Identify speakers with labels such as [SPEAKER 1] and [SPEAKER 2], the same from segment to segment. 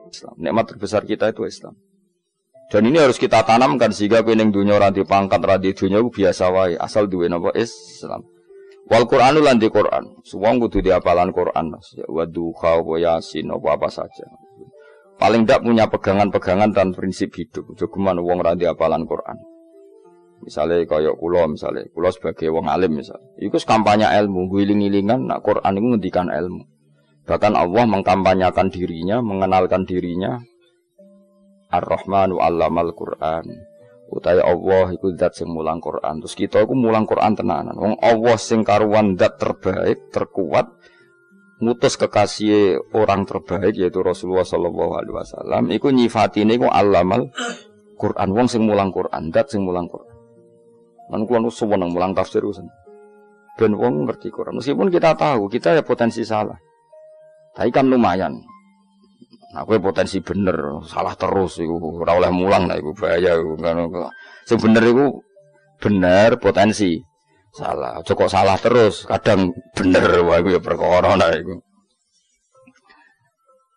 [SPEAKER 1] Islam. Nikmat terbesar kita itu Islam. Dan ini harus kita tanamkan sehingga kowe ning donya ora dipangkat, ora di donya biasa wae, asal duwe napa Islam. Wal Qur'anu lan di Qur'an. Wong kudu diapalan Qur'an. Wa duha wa yasin apa saja. Paling ndak punya pegangan-pegangan dan prinsip hidup. Jogeman wong ora diapalan Qur'an. Misalnya kaya kula sebagai wong alim misal. Iku kampanye ilmu, guling-gilingan nak Qur'an iku ngendikan ilmu. Bahkan Allah mengkampanyakan dirinya, mengenalkan dirinya. Ar-Rahmanu 'allamal Qur'an. Utahe Allah iku zat sing mulang Qur'an. Terus kita iku mulang Qur'an tenanan. Wong Allah sing karuan zat terbaik, terkuat, ngutus kekasih orang terbaik yaitu Rasulullah sallallahu alaihi wasallam. Iku nyifatine iku 'allamal Qur'an. Wong sing mulang Qur'an, zat sing mulang Qur'an. Lan kula nu seneng mulang tafsir usen. Ben wong ngerti Qur'an. Meskipun kita tahu kita ya potensi salah. Tapi kan lumayan. Aku potensi bener, salah terus iku ora oleh mulang nek iku bahaya iku kan. Sing bener iku bener potensi. Salah, aja kok salah terus, kadang bener wae iku ya perkara nek iku.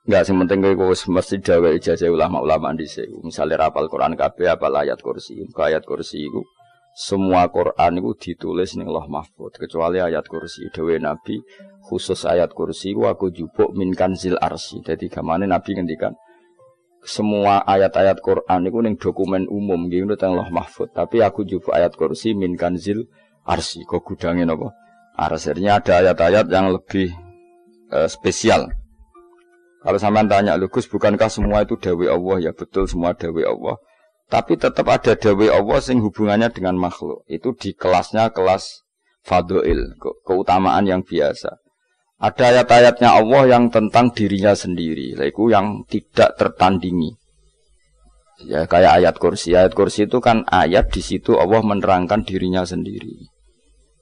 [SPEAKER 1] Enggak sing penting kowe wis mesti dawe ijazah ulama-ulama dhisik. Misale rapal Quran kabeh apal ayat kursi. Ayat kursi iku semua Quran iku ditulis ning Lauh Mahfuz kecuali ayat kursi. Dewe Nabi khusus ayat kursi aku jupuk min kanzil arsy. Dadi gamane Nabi ngendikan semua ayat-ayat Quran iku ning dokumen umum nggih ngono teng Lauh Mahfuz, tapi aku jupuk ayat kursi min kanzil arsy. Kok gudange napa? Arsirnya ada ayat-ayat yang lebih spesial. Kalau sampean tanya, "Lho Gus, bukankah semua itu dawuh Allah?" Ya betul semua dawuh Allah. Tapi tetap ada dawuh Allah sing hubungannya dengan makhluk. Itu di kelasnya kelas fadhil, keutamaan yang biasa. Ada ayat-ayatnya Allah yang tentang dirinya sendiri, yaitu yang tidak tertandingi. Ya kayak ayat kursi. Ayat kursi itu kan ayat di situ Allah menerangkan dirinya sendiri.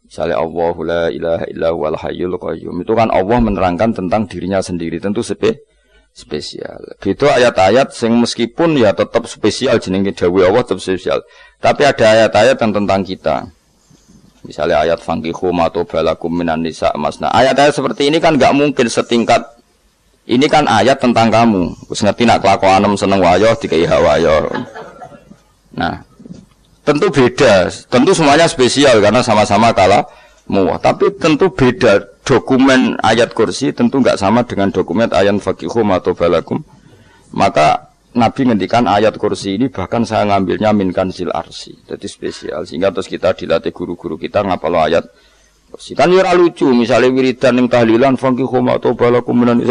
[SPEAKER 1] Misalnya Allahu la ilaha illa huwal hayyul qayyum. Itu kan Allah menerangkan tentang dirinya sendiri, tentu spesial. Gitu ayat-ayat sing meskipun ya tetap spesial jenenge dawuh Allah tetap spesial. Tapi ada ayat-ayat yang tentang kita. Misalnya ayat fankihu ma tobalakum minan nisa masna. Ayat-ayat seperti ini kan enggak mungkin setingkat. Ini kan ayat tentang kamu. Wis ngerti nak kelakuanem seneng wayo dikai hak wayo. Nah, tentu beda. Tentu semuanya spesial karena sama-sama kalamu. Tapi tentu beda. Dokumen ayat kursi tentu enggak sama dengan dokumen ayat faqihu atau balakum. Maka Nabi ngendikan ayat kursi ini bahkan saya ngambilnya min kanzil arsy. Jadi spesial sehingga terus kita dilatih guru-guru kita ngapal ayat kursi. Kan ora lucu misalnya wiridan ning tahlilan faqihu atau balakum minan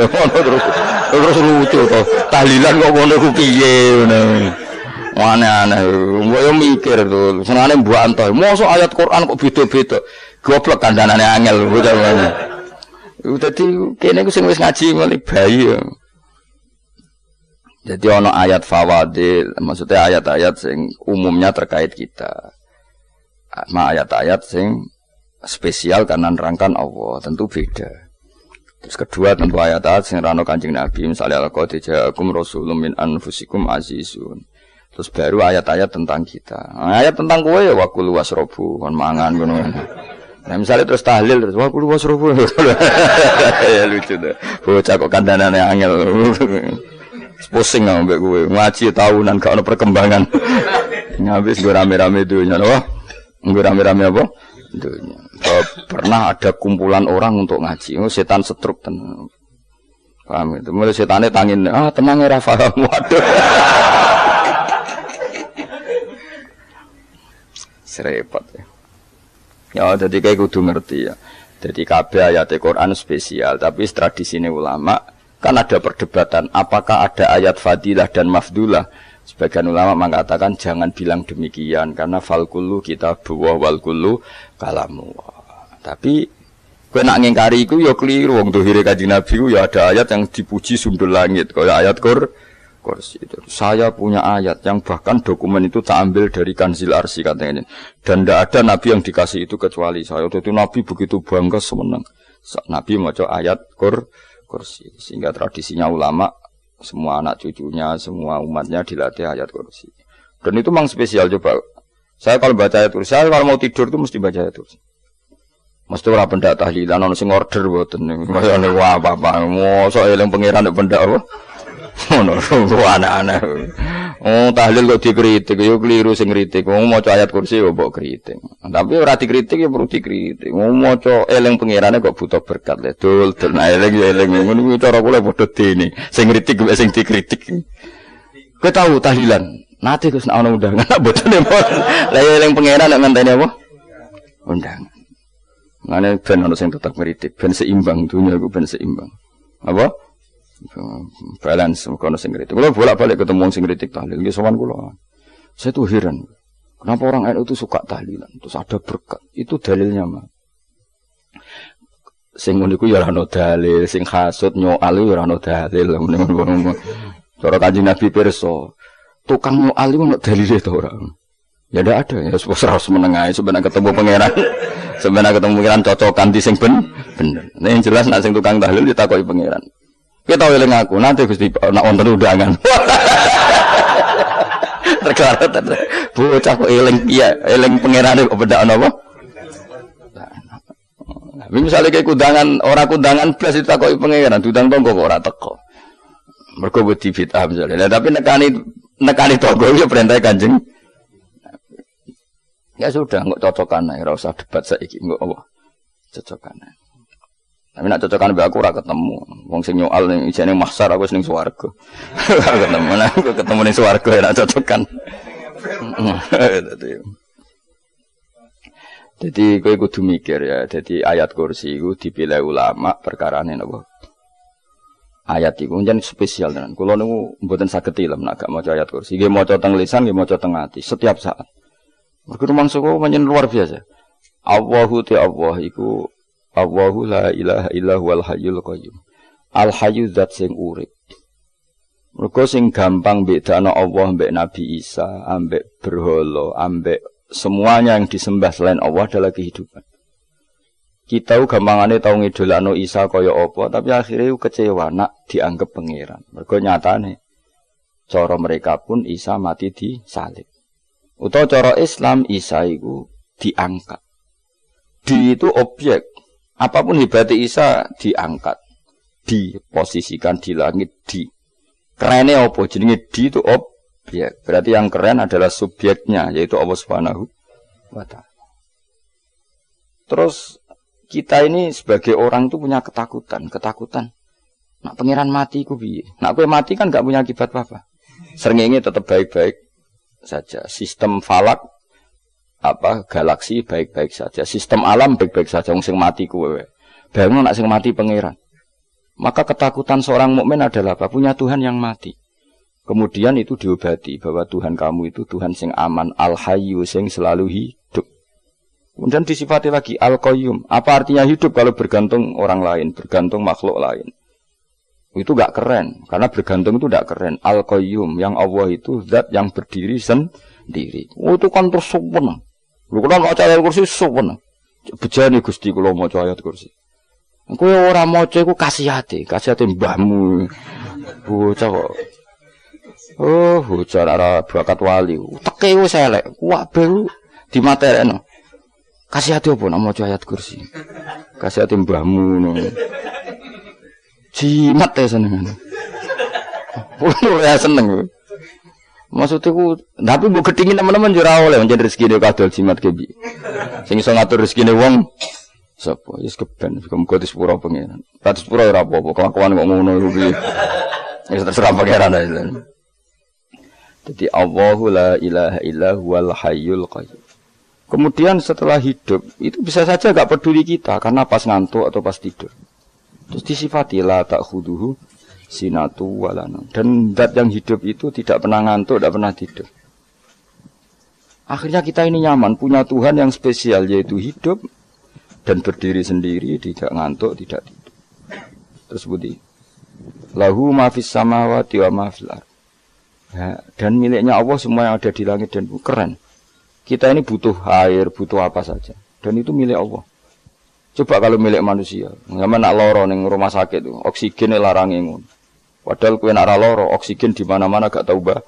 [SPEAKER 1] terus lucu to. Tahlilan kok ngono ku piye ngono. Aneh-aneh. Mbok mikir to. Senane mbok antoh. Mosok ayat Quran kok beda-beda. Goblok kandhanane angel bocah ngene. Dadi kene ku sing wis ngaji mulai bayi ya. Jadi ana ayat fawadil, maksudnya ayat-ayat sing umumnya terkait kita. Ayat-ayat sing spesial karena nerangkan Allah, tentu beda. Terus kedua tentu ayat-ayat sing rano Kanjeng Nabi, misalnya laqad ja'akum rasulun min anfusikum azizun. Terus baru ayat-ayat tentang kita. Ayat tentang kowe ya waqul wasrobu kon mangan ngono. Nah misalnya terus tahlil terus waqul wasrobu. Ya lucu deh. Bocah kok kandhanane angel. Pusing ambek kowe. Ngaji tahunan gak ono perkembangan. Ngabis gue rame-rame dunya loh. Gue rame-rame apa? Dunya. Pernah ada kumpulan orang untuk ngaji. Oh, setan setruk tenan. Paham itu. Mulai setane tangin, tenang ya Rafa. Waduh. Serepot ya. Ya jadi kayak kudu ngerti ya. Jadi kabeh ayat Al-Qur'an spesial, tapi tradisine ulama kan ada perdebatan apakah ada ayat fadilah dan mafdulah. Sebagian ulama mengatakan jangan bilang demikian karena fal kullu kitabullah wal kullu kalamullah. Tapi kowe nak ngingkari iku ya keliru wong dohire Kanjeng Nabi ku ya ada ayat yang dipuji sundul langit kaya ayat kursi itu. Saya punya ayat yang bahkan dokumen itu tak ambil dari Kanzil Arsy katanya. Dan tidak ada nabi yang dikasih itu kecuali saya. Itu nabi begitu bangga semenang. Nabi maca ayat kursi. Sehingga tradisinya ulama semua anak cucunya, semua umatnya dilatih ayat kursi. Dan itu memang spesial coba. Saya kalau baca ayat kursi, saya kalau mau tidur itu mesti baca ayat kursi. Mesti ora pendak tahlilan ono sing order mboten. Masane wah apa-apa. Mosok eling pangeran nek pendak apa? Ngono aneh-aneh. Oh, tahlil kok dikritik, yo keliru sing kritik. Wong maca ayat kursi yo mbok kritik. Tapi ora dikritik yo perlu dikritik. Wong maca eling pangerane kok butuh berkat le. Dul eling yo eling ngono kuwi cara kula padha dene. Sing kritik mek sing dikritik. Kowe tahu tahlilan? Nate Gus nek ana undangan botone. Lah yo eling pangeran nek ngenteni apa? Undangan. Ngene ben ana sing tetep kritik, ben seimbang dunia iku ben seimbang. Apa? Balance kono sing kritik. Kula bolak-balik ketemu sing kritik tahlil nggih sowan kula. Saya tuh heran. Kenapa orang NU itu suka tahlilan? Terus ada berkat. Itu dalilnya mah. Sing ngono iku ya ora ono dalil, sing hasud nyoal ya ora ono dalil. Cara Kanjeng Nabi pirsa, tukang nyoal iku ono dalile to ora? Ya ndak ada ya harus menengahi sebenarnya ketemu pangeran. Sebenarnya ketemu pangeran cocokan di sing bener. Nah yang jelas nek sing tukang tahlil ditakoki pangeran. Kita tahu eling aku, nanti Gusti nak wonten undangan. Terkara bocah kok eling piye, eling pangerane kok beda napa? Nah, misalnya kayak kundangan, orang kundangan plus ditakoki pangeran, diundang tonggo kok ora teko. Mergo wedi bid'ah misalnya. Nah, tapi nekani tonggo ya perintah Kanjeng. Ya sudah, enggak cocokan ae, ora usah debat saiki, enggak apa. Cocokan ae. Tapi nak cocokan mbek aku ora ketemu. Wong sing nyoal ning ijene mahsyar aku wis ning swarga. Ora ketemu, aku ketemu ning swarga ora cocokan. Jadi kowe kudu mikir ya, jadi ayat kursi iku dipilih ulama perkarane napa? Ayat iku njen spesial tenan. Kula niku mboten saged ilem nek gak maca ayat kursi. Nggih maca teng lisan, nggih maca teng ati setiap saat. Mergo mangsa kok pancen luar biasa. Allahu ta Allah iku Allahu la ilaha illa huwal hayyul qayyum. Al hayyu zat sing urip. Mergo sing gampang bedakno Allah mbek Nabi Isa, ambek berhala, ambek semuanya yang disembah selain Allah adalah kehidupan. Kita gampangane tau ngidolakno Isa kaya apa, tapi akhirnya kecewa nak dianggap pangeran. Mergo nyatane cara mereka pun Isa mati disalib. Utawa cara Islam Isa iku diangkat. Di itu objek. Apapun hebatnya Isa diangkat, diposisikan di langit, di. Kerennya apa? Jenenge di itu objek. Berarti yang keren adalah subjeknya, yaitu Allah Subhanahu wa Ta'ala. Terus kita ini sebagai orang itu punya ketakutan. Nak pangeran mati ku piye? Nak kowe mati kan gak punya akibat apa-apa. Srengenge tetap baik-baik saja. Sistem falak galaksi baik-baik saja. Sistem alam baik-baik saja. Wong sing mati kuwe. Bayangno nak sing mati pangeran. Maka ketakutan seorang mukmin adalah apa? Punya Tuhan yang mati. Kemudian itu diobati bahwa Tuhan kamu itu Tuhan sing aman, al-hayyu sing selalu hidup. Kemudian disifati lagi al-qayyum. Apa artinya hidup kalau bergantung orang lain, bergantung makhluk lain? Itu gak keren, karena bergantung itu gak keren. Al-qayyum, yang Allah itu zat yang berdiri sendiri. Oh, itu kan terus sempurna. Lu kula maca ayat kursi sowan. Bejane Gusti kula maca ayat kursi. Kowe ora maca iku kasihate mbahmu. Bocah kok. Oh, bocah ora bakat wali. Teke wis elek. Kabeh dimaterekno. Kasihate opo nek maca ayat kursi? Kasihate mbahmu ngono. Jimat ya senengan. Ora seneng. Maksudnya ku, tapi bu ketingin teman-teman jurah oleh menjadi rezeki dia kadal jimat kebi. Sing iso ngatur rezeki wong, sapa? Yes keben, kamu kau sepura pengiran. Ratus sepura apa-apa, kelakuan kok ngono rugi. Ya terserah pangeran aja. Jadi Allahu la ilaha illa huwal hayyul qayyum. Kemudian setelah hidup itu bisa saja gak peduli kita karena pas ngantuk atau pas tidur. Terus disifati la ta'khuduhu sinatu walana. Dan zat yang hidup itu tidak pernah ngantuk, tidak pernah tidur. Akhirnya kita ini nyaman, punya Tuhan yang spesial, yaitu hidup dan berdiri sendiri, tidak ngantuk, tidak tidur. Terus budi, lahu ma fis samawati wa ma fil ardh. Ya, dan miliknya Allah semua yang ada di langit dan bumi. Keren. Kita ini butuh air, butuh apa saja. Dan itu milik Allah. Coba kalau milik manusia, zaman nak loro ning rumah sakit itu, oksigen larange ngono. Padahal kowe nak loro, oksigen di mana-mana gak tahu bah.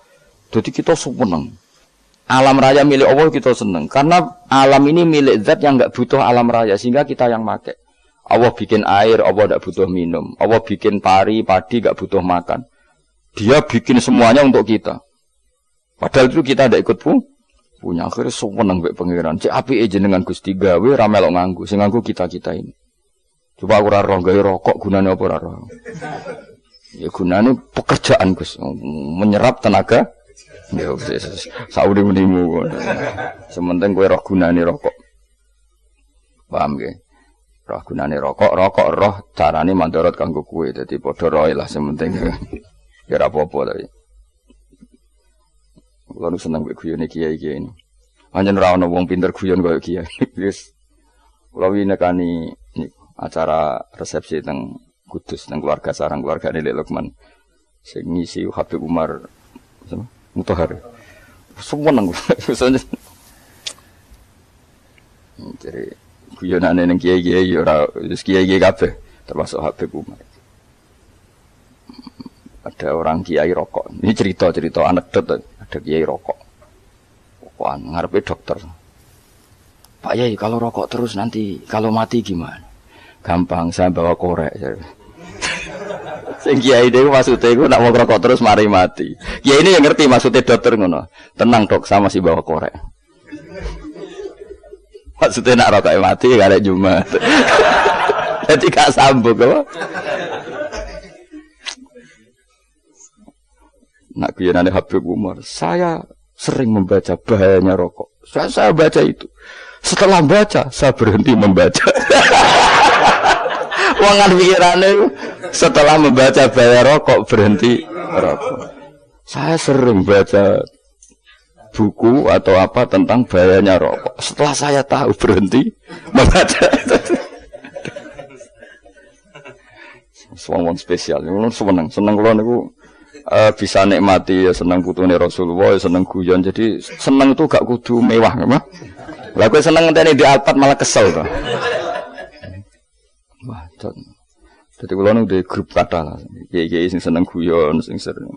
[SPEAKER 1] Jadi kita seneng. Alam raya milik Allah kita seneng. Karena alam ini milik zat yang gak butuh alam raya, sehingga kita yang pakai. Allah bikin air, Allah gak butuh minum. Allah bikin padi gak butuh makan. Dia bikin semuanya untuk kita. Padahal itu kita tidak ikut punya. Akhirnya seneng mbek pangeran. Cek apike jenengan Gusti gawe ra melok nganggo. Sing nganggo kita-kita ini. Coba aku ora roh gawe rokok gunane apa ora roh. Ya gunane pekerjaan Gus, menyerap tenaga. Ya wis sauri-urimu. Sementing kowe roh gunane rokok. Paham nggih? Roh gunane rokok roh carane mandorot kanggo kowe. Dadi padha roe lah sementing. Ya ora apa-apa tapi. Kulo seneng mbek guyone kiai-kiai ini. Anjen ora ana wong pinter guyon koyo kiai. Wis kulo winekani acara resepsi teng Kudus teng keluarga sarang keluargane Lek Lukman. Sing ngisi Habib Umar Mutahar. Semua nang jadi guyonane ning kiai-kiai ora wis kiai-kiai kabeh termasuk Habib Umar. Ada orang kiai rokok. Ini cerita anekdot. Ada kiai rokok. Rokokan ngarepe dokter. Pak Yai kalau rokok terus nanti kalau mati gimana? Gampang saya bawa korek. Sing kiai dhewe maksudnya iku nak mau rokok terus mari mati. Kiai ini yang ngerti maksudnya dokter ngono. Tenang dok, saya masih bawa korek. Maksudnya nak rokok mati gak ada Jumat. Jadi gak sambung apa? Nak kuyonane Habib Umar, saya sering membaca bahayanya rokok. Saya baca itu. Setelah baca, saya berhenti membaca. Wangan pikirane setelah membaca bahaya rokok berhenti rokok. Saya sering baca buku atau apa tentang bahayanya rokok. Setelah saya tahu berhenti membaca. Wong spesial, seneng kula niku bisa nikmati ya seneng putune Rasulullah, ya seneng guyon. Jadi seneng itu gak kudu mewah, mah. Lah kowe seneng ngenteni di Alphard malah kesel to. Wah, jadi kula nu di grup kata lah. Kiai-kiai sing seneng guyon, sing sering.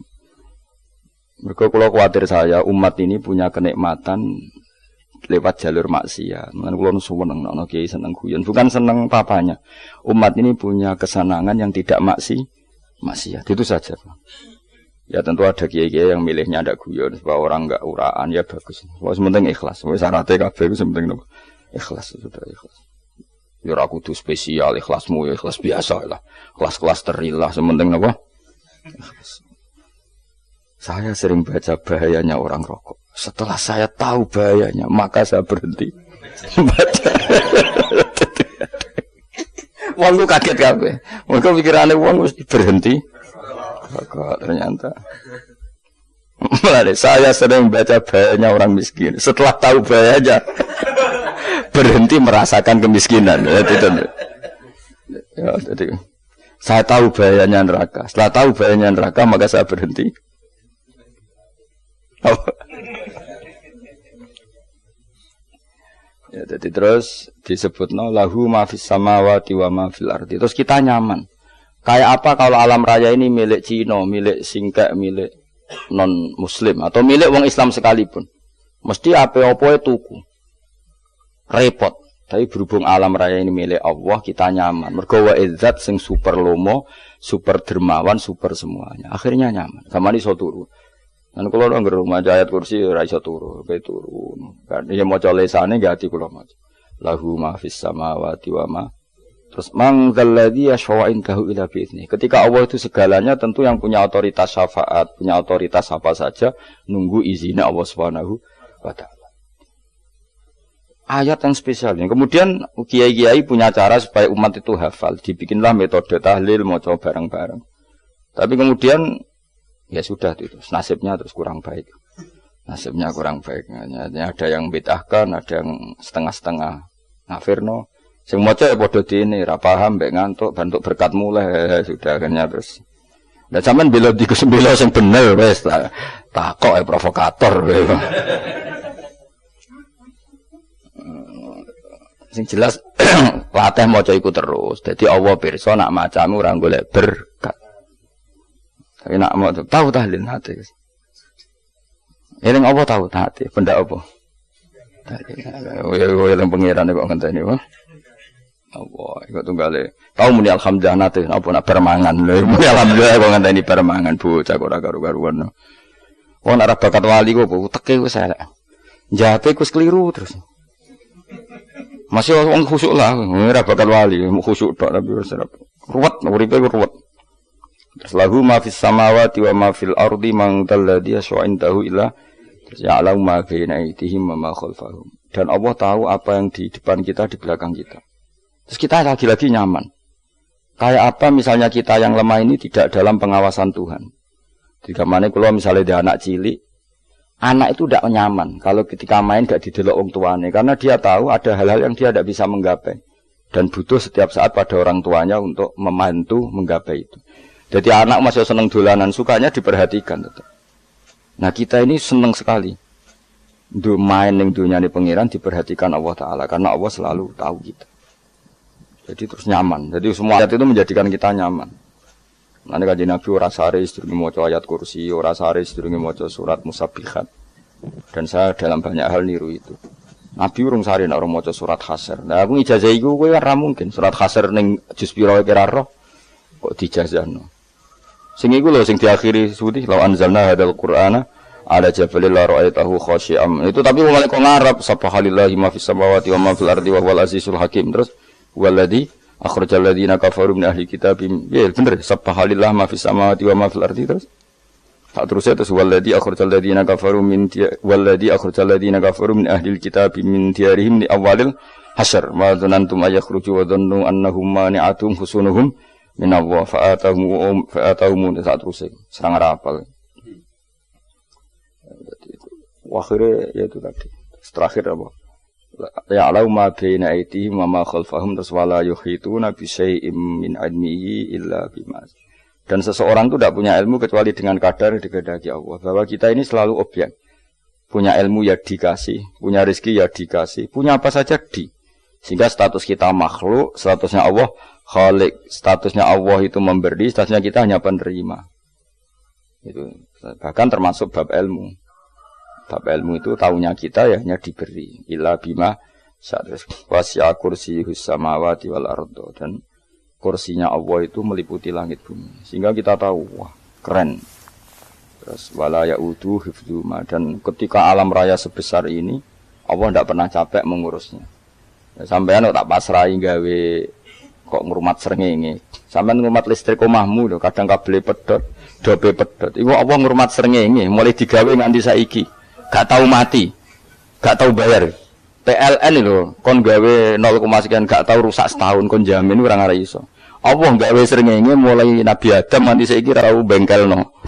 [SPEAKER 1] Mergo kula kuwatir saya umat ini punya kenikmatan lewat jalur maksiat. Mulane kula nu seneng ana kiai seneng guyon, bukan seneng papanya. Umat ini punya kesenangan yang tidak maksiat. Itu saja. Ya tentu ada kiai-kiai yang milihnya ada guyon supaya orang enggak uraan ya bagus. Wes penting ikhlas. Wes syaratnya kabeh iku penting napa? Ikhlas sudah ikhlas. Ya ora kudu spesial ikhlasmu ya ikhlas biasa lah. Kelas-kelas terilah sementing napa? Ikhlas. Saya sering baca bahayanya orang rokok. Setelah saya tahu bahayanya, maka saya berhenti baca. Wong ku kaget kabeh. Mergo pikirane wong mesti berhenti. Kok ternyata saya sering baca bahayanya orang miskin. Setelah tahu bahayanya berhenti merasakan kemiskinan. Ya, jadi saya tahu bahayanya neraka. Setelah tahu bahayanya neraka maka saya berhenti. Ya, jadi terus disebutno lahu ma fis samawati wa ma fil ardi. Terus kita nyaman. Kayak apa kalau alam raya ini milik Cina, milik Singkek, milik non-Muslim atau milik wong Islam sekalipun. Mesti apa-apa tuku. Repot. Tapi berhubung alam raya ini milik Allah, kita nyaman. Mergo wa izzat sing super lomo, super dermawan, super semuanya. Akhirnya nyaman. Sama ini iso turu. Dan kalau nggak rumah ayat kursi ora iso turu, kayak turu. Kan dia maca lesane nggak ati kula maca. Lahu ma fis samawati wa ma. Terus mangzalladzi yashfa'u indahu illa bi'idznih. Ketika Allah itu segalanya tentu yang punya otoritas syafaat, punya otoritas apa saja nunggu izinnya Allah Subhanahu wa taala. Ayat yang spesial. Kemudian kiai-kiai punya cara supaya umat itu hafal, dibikinlah metode tahlil maca bareng-bareng. Tapi kemudian ya sudah itu nasibnya terus kurang baik. Nasibnya kurang baik. Ada yang bid'ahkan, ada yang setengah-setengah ngafirno. Sing maca ya padha dene, ra paham mbek ngantuk, bantuk berkat mulai sudah akhirnya terus. Lah sampean bela di kesembela sing bener wis takok provokator. Sing jelas latih maca iku terus. Dadi Allah pirsa nak macamu ora golek berkat. Tapi nak mau tahu tahlil hati. Eling apa tahu hati, benda apa? Tahlil. Yang pengiran kok ngenteni wae. Allah, iku tunggale. Tau muni alhamdulillah nate apa nak permangan. Lho muni alhamdulillah kok ngenteni permangan bocah kok ora karo-karuan. Wong ora bakat wali kok teke wis elek. Njape wis keliru terus. Masih wong khusuk lah, ora bakat wali, khusuk tok tapi wis ruwet, uripe ruwet. Terus lahu ma fis samawati wa ma fil ardi man dalladhi yasha'indahu illa ya'lamu ma baina aydihim wa ma khalfahum. Dan Allah tahu apa yang di depan kita, di belakang kita. Terus kita lagi-lagi nyaman. Kayak apa misalnya kita yang lemah ini tidak dalam pengawasan Tuhan. Jika mana kalau misalnya dia anak cilik, anak itu tidak nyaman kalau ketika main gak didelok wong tuane, karena dia tahu ada hal-hal yang dia tidak bisa menggapai dan butuh setiap saat pada orang tuanya untuk membantu menggapai itu. Jadi anak masih seneng dolanan, sukanya diperhatikan tetap. Nah kita ini seneng sekali untuk main yang dunia ini pengiran diperhatikan Allah Ta'ala, karena Allah selalu tahu kita. Jadi terus nyaman. Jadi semua ayat itu menjadikan kita nyaman. Nanti kaji Nabi ora sare sedurunge maca ayat kursi, ora sare sedurunge maca surat Musabbihat. Dan saya dalam banyak hal niru itu. Nabi urung sare nek ora maca surat Hasyr. Nah aku ijazah iku kowe ora mungkin surat Hasyr ning juz pira kira roh kok dijazahno. Sing iku lho sing diakhiri suwi law anzalna hadzal qur'ana ala jabalil la ra'aitahu khashi'am. Itu tapi wong kok ngarep subhanallahi ma fis samawati wa ma fil ardi wa huwal azizul hakim. Terus waladhi akhrajal ladzina kafaru min ahli kitabim. Ya bener subhanallah ma fis samawati wa ma fil ardi terus. Tak terusnya terus waladhi akhrajal ladzina kafaru min ahli kitabim min diyarihim li awalil hasyr. Wa dzanantum ayakhruju wa dhannu annahum mani'atum husunuhum min Allah fa'atahum tak terusnya serang rapal. Akhirnya ya itu tadi. Terakhir apa? Ya'lamu ma baina aydihim wa ma khalfahum wala yuhituna bi syai'in min ilmihi illa bima. Dan seseorang itu tidak punya ilmu kecuali dengan kadar dikehendaki Allah. Bahwa kita ini selalu objek. Punya ilmu ya dikasih, punya rezeki ya dikasih, punya apa saja di. Sehingga status kita makhluk, statusnya Allah khalik, statusnya Allah itu memberi, statusnya kita hanya penerima. Itu bahkan termasuk bab ilmu. Bab ilmu itu taunya kita ya hanya diberi illa bima wasya kursiyus samawati wal ardo, dan kursinya Allah itu meliputi langit bumi sehingga kita tahu wah keren. Terus wala yaudu hifdzuma, dan ketika alam raya sebesar ini Allah tidak pernah capek mengurusnya. Ya, sampean tak pasrahi gawe kok ngrumat srengenge. Sampean ngrumat listrik omahmu lho kadang kabel pedhot, dobe pedhot. Iku Allah ngrumat srengenge mulai digawe nganti saiki. Gak tahu mati, gak tahu bayar. PLN itu kon gawe 0, sekian gak tahu rusak setahun kon jamin ora ngare iso. Allah gawe srengenge mulai Nabi Adam nganti saiki ora tau bengkelno.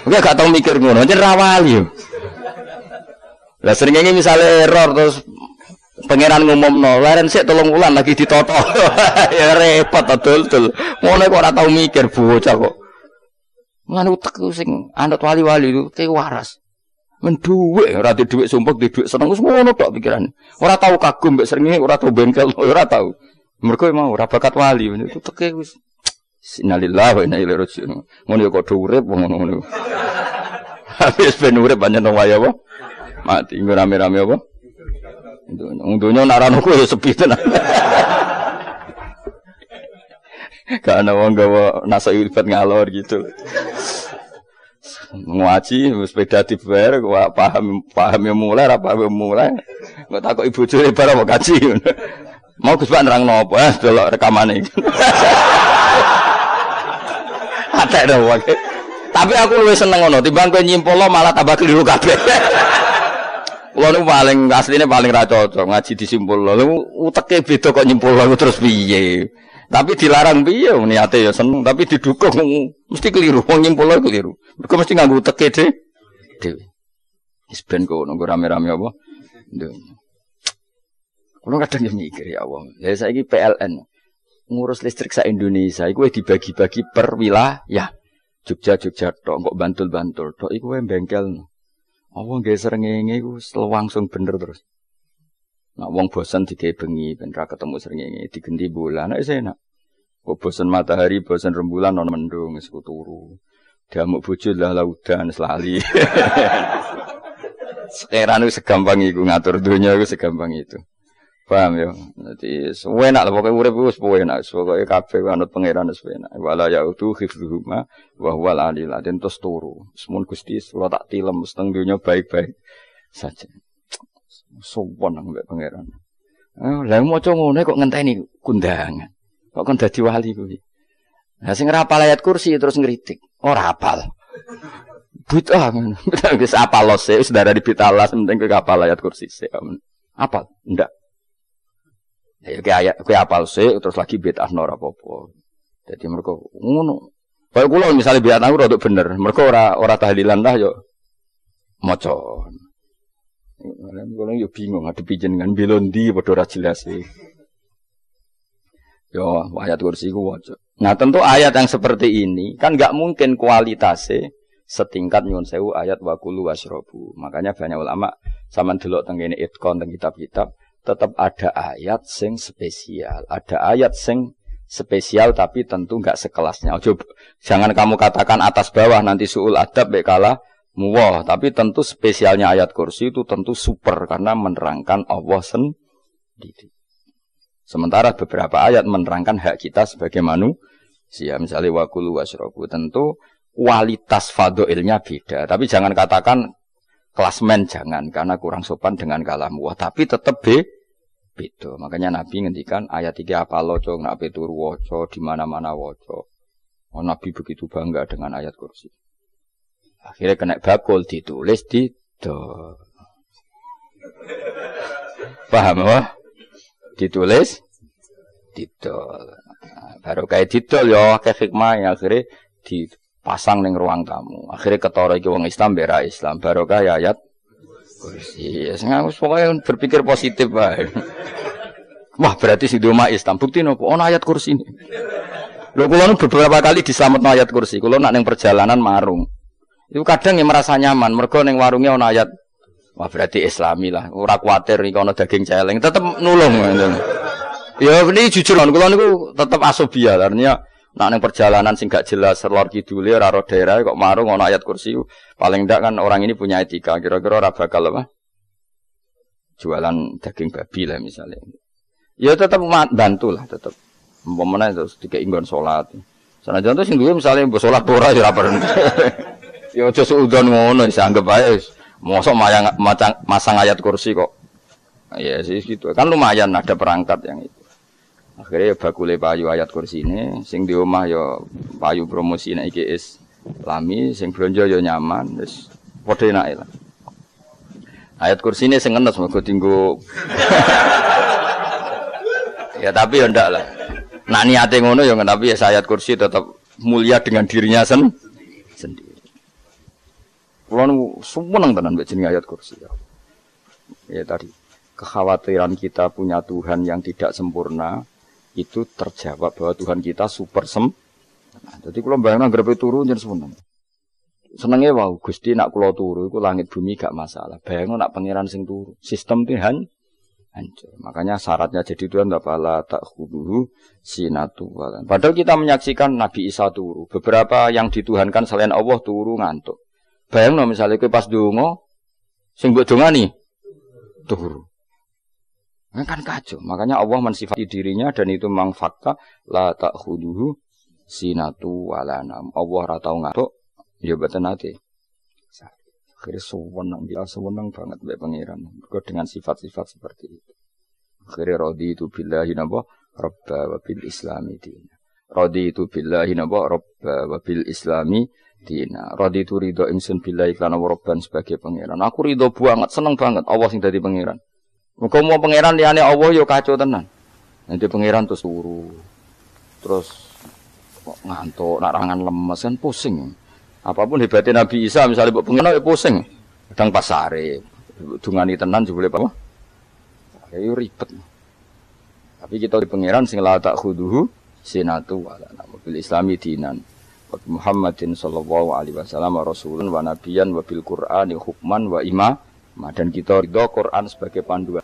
[SPEAKER 1] Enggak gak tahu mikir ngono, jen ra wali. Lah srengenge misale error terus pangeran ngumumno, laren sik 3 wulan lagi ditoto. Ya repot dul-dul. Ngono kok ora tau mikir bocah kok. Ngono utek sing anut wali-wali itu kayak waras. Menduwe ora di dhuwit sumpek di dhuwit seneng wis ngono tok pikirane. Ora tau kagum mbek srengenge, ora tau bengkel, ora tau. Mergo mau ora bakat wali itu teke wis innalillahi wa inna ilaihi raji'un. Ngono ya kok urip wong ngono. Habis ben urip pancen wong wae apa? Mati rame-rame apa? Untunya narano ku ya sepi tenan. Gak ana wong gawa nasa ibad ngalor gitu. Ngaji sepeda dibayar kok paham yang mulai apa yang mulai nggak takut ibu curi barang mau kaji mau Gus Pak nerang nopo delok rekamane ada dong tapi aku lebih seneng ngono timbang kowe nyimpul malah tambah keliru kabeh. Kulo niku paling asline paling ra cocok ngaji disimpul lho uteke beda kok nyimpul terus piye. Tapi dilarang piye niate ya seneng, tapi didukung mesti keliru, wong nyimpul keliru. Mergo mesti nganggo teke dhewe. Wis ben kok nunggu rame-rame apa? Nduk. Kulo kadang mikir ya Allah. Ya saiki PLN ngurus listrik sak Indonesia iku dibagi-bagi per wilayah. Jogja tok, kok Bantul tok iku wae bengkel. Allah nggih srengenge iku langsung bener terus. Nah wong bosan digawe bengi ben ra ketemu srengenge digenti bola nek enak. Kok bosan matahari, bosan rembulan non mendung wis turu. Diamuk bojo lah laudan selali. Sekarang itu segampang itu ngatur dunia itu segampang itu. Paham ya? Jadi enak lah pokoknya urip wis enak, pokoke kabeh anut pangeran wis enak. Wala yautu khifruhuma wa huwal alil azim terus turu. Semun Gusti kula tak tilem seteng donya baik-baik saja. Sowan nang mbek pangeran. Lah maca ngene kok ngenteni kundangan. Kok kan dadi wali kuwi. Lah sing rapal ayat kursi terus ngritik. Ora hafal. Bid'ah ngono. Wis apal lose wis darah dibitalas penting kowe hafal ayat kursi sik. Apal? Ndak. Ya kowe apal sik terus lagi bid'ah ora apa-apa. Dadi mergo ngono. Kaya kula misale bid'ah aku rada bener. Mergo ora tahlilan lah yo maca. Kula yo bingung ngadepi jenengan belondi padha ora jelas e. Yo ayat kursi ku waca. Nah, tentu ayat yang seperti ini kan enggak mungkin kualitasnya setingkat nyuwun sewu ayat wa kulu wasrobu. Makanya banyak ulama sampean delok teng kene itqon teng kitab-kitab tetap ada ayat sing spesial. Ada ayat sing spesial tapi tentu enggak sekelasnya. Jangan kamu katakan atas bawah nanti suul adab baik kalah muwah. Tapi tentu spesialnya ayat kursi itu tentu super karena menerangkan Allah sendiri. Sementara beberapa ayat menerangkan hak kita sebagai manusia. Misalnya wa kulu wasrobu. Tentu kualitas fadhilnya beda. Tapi jangan katakan klasmen jangan karena kurang sopan dengan kalam wah tapi tetap beda. Makanya Nabi ngendikan ayat 3 apa loco ngape turu waca di mana-mana waca. Oh, Nabi begitu bangga dengan ayat kursi. Akhirnya kena bakul ditulis di do. Paham wah? Ditulis didol. Baru kayak didol ya akeh hikmah ya akhirnya dipasang ning ruang tamu. Akhirnya ketara iki wong Islam bera Islam barokah ya ayat kursi. Ya sing pokoke berpikir positif wae. Wah, berarti sing di omah Islam bukti nopo ono ayat kursi ini. Lho kula beberapa kali diselametno ayat kursi. Kula nak ning perjalanan marung. Itu kadang yang merasa nyaman mergo ning warunge ono ayat. Wah, berarti Islami lah. Ora kuwatir iki ono daging celeng, tetep nulung. Ya ini jujur kan, kula niku tetep asobia artinya nak ning perjalanan sing gak jelas lor kidule ora ro daerah kok marung ana ayat kursi paling ndak kan orang ini punya etika kira-kira ora bakal apa jualan daging babi lah misalnya. Ya tetep bantu lah tetep. Umpamane terus dikek nggon salat. Sanajan to sing duwe misale mbok salat ora ya ora perlu. Ya aja suudon ngono wis anggap ae mosok masang ayat kursi kok. Ya sih gitu. Kan lumayan ada perangkat yang itu. Akhirnya bakule payu ayat kursi ini, sing di omah ya payu promosi nek iki Islami, sing blonjo ya nyaman, wis padha enake lah. Ayat kursi ini sing ngenes mergo dienggo. Ya tapi ya ndak lah. Nak niate ngono ya tapi ya ayat kursi tetap mulia dengan dirinya sendiri. Kulo nu seneng tenan mbek jenenge ayat kursi ya. Ya tadi kekhawatiran kita punya Tuhan yang tidak sempurna itu terjawab bahwa Tuhan kita super Nah, jadi kalau bayangkan grepe turu njen seneng. Senenge wae Gusti nak kula turu iku langit bumi gak masalah. Bayangno nak pangeran sing turu, sistem Tuhan hancur. Makanya syaratnya jadi Tuhan la ta'khuduhu sinatu wa. Padahal kita menyaksikan Nabi Isa turu. Beberapa yang dituhankan selain Allah turu ngantuk. Bayangno misalnya kowe pas ndonga sing mbok dongani turu. Kan kacau. Makanya Allah mensifati dirinya dan itu memang fakta la ta'khuduhu sinatu wala nam. Allah ora tau ngantuk, ya mboten nate. Akhire seneng banget mbek pangeran. Mergo dengan sifat-sifat seperti itu. Akhire raditu billahi napa rabba wa bil islami dina. Raditu billahi napa rabba wa bil islami dina. Raditu ridho ingsun billahi kana rabban sebagai pangeran. Aku ridho banget, seneng banget Allah sing dadi pangeran. Muga mau pangeran liyane Allah yo kacau tenan. Nanti pangeran terus turu. Terus kok ngantuk, nak rangan lemes kan pusing. Apapun hebatnya Nabi Isa misalnya mbok pangeran yo pusing. Kadang pasare dungani tenan jebule apa? Ya ribet. Tapi kita di pangeran sing la ta'khuduhu sinatu wala bil islami dinan. Muhammadin sallallahu alaihi wasallam rasulun wa nabiyyan wa bil qur'ani hukman wa imam. Dan kita ridho Quran sebagai panduan.